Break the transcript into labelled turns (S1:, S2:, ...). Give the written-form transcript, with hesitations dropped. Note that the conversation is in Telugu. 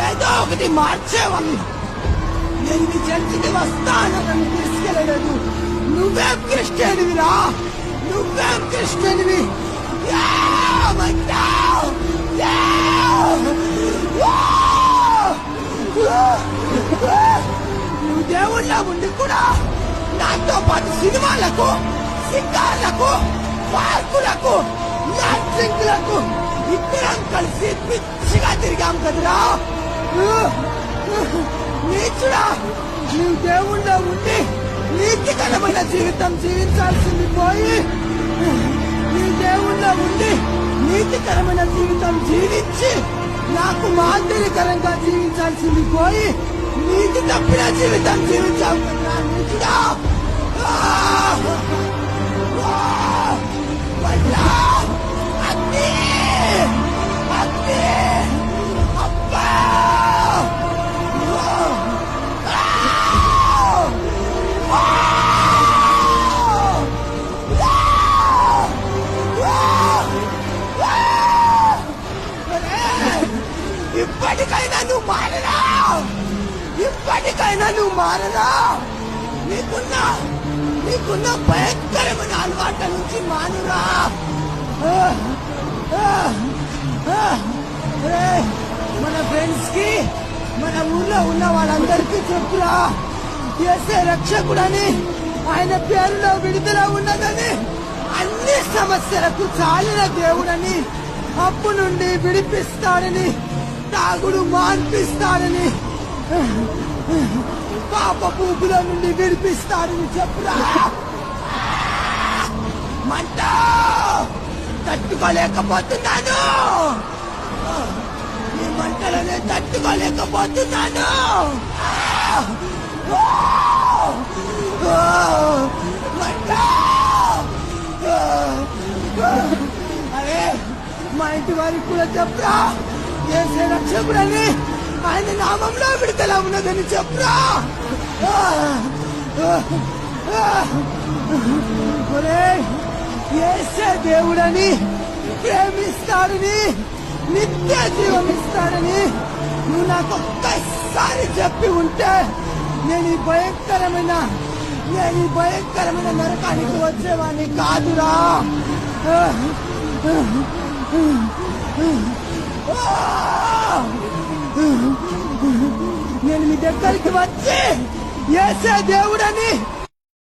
S1: ఏదో ఒకటి మార్చేవాడిని. నేను నీ చర్చికి వస్తాను, నన్ను తీసుకెళ్ళలేదు. నువ్వేం క్రిస్టియన్విరా, నువ్వేం క్రిస్టియన్వి. నువ్వు దేవుళ్ళ ఉండి కూడా నాతో పాటు సినిమాలకు, సింగార్లకు, పార్కులకు, లాట్రింగ్లకు ఇద్దరం కలిసి పిచ్చిగా తిరిగాం కదరా. నీచుడా, నీవు దేవుళ్ళ ఉండి నీతికరమైన జీవితం జీవించాల్సింది పోయి, నీ దేవుళ్ళ ఉండి నీతికరమైన జీవితం జీవించి నాకు మాదిరికరంగా జీవించాల్సింది పోయి నీతి తప్పిన జీవితం జీవించావు కదా నీచుడా. అగ్ని, అగ్ని, అబ్బా. ఇప్పటికైనా నువ్వు మారరా, ఇప్పటికైనా నువ్వు మారరా. నీకున్న భయంకరమైన అలవాట్ల నుంచి మానురా. మన ఫ్రెండ్స్ కి, మన ఊర్లో ఉన్న వాళ్ళందరికీ చెప్పురా, యేసే రక్షకుడని, ఆయన పేరులో విడుదల ఉన్నదని, అన్ని సమస్యలకు చాలిన దేవుడని, అప్పు నుండి విడిపిస్తాడని, తాగుడు మాన్పిస్తాడని, పాప పూపుల నుండి విడిపిస్తాడని చెప్పురా. మంట తట్టుకోలేకపోతున్నాను, ఈ మంటలనే తట్టుకోలేకపోతున్నాను. మంట. అరే మా ఇంటి వారికి కూడా చెప్పురా, యేసే రక్షకుడని, ఆయన నామంలో విడుదల ఉన్నదని చెప్పురా. యేసే దేవుడని, ప్రేమిస్తాడని, నిత్య జీవం ఇస్తాడని నువ్వు నాకు ఒక్కసారి చెప్పి ఉంటే నేను ఈ భయంకరమైన నరకానికి వచ్చేవాడిని కాదురా. నేను మీ దగ్గరికి వచ్చి యేసే దేవుడని,